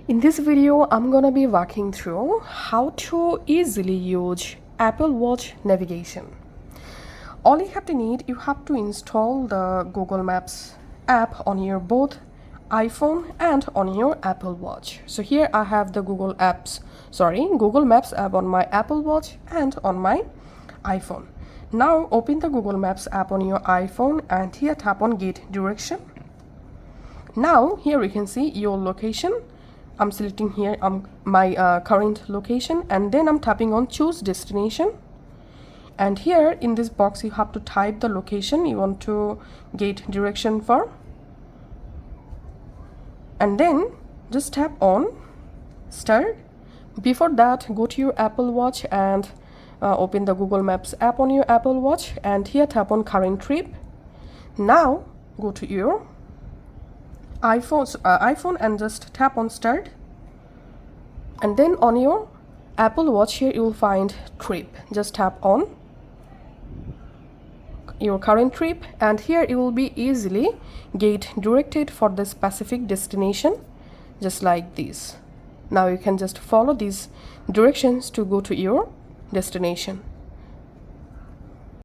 In this video, I'm gonna be walking through how to easily use Apple Watch navigation. All you have to install the Google Maps app on your both iPhone and on your Apple Watch. So here I have the Google Maps app on my Apple Watch and on my iPhone. Now open the Google Maps app on your iPhone and here tap on Get Direction. Now here you can see your location. I'm selecting here my current location and then I'm tapping on Choose Destination. And here in this box you have to type the location you want to get direction for. And then just tap on Start. Before that, go to your Apple Watch and open the Google Maps app on your Apple Watch and here tap on Current Trip. Now go to your iPhone and just tap on Start, and then on your Apple Watch here you will find Trip. Just tap on your current trip and here you will be easily get directed for the specific destination, just like this. Now you can just follow these directions to go to your destination.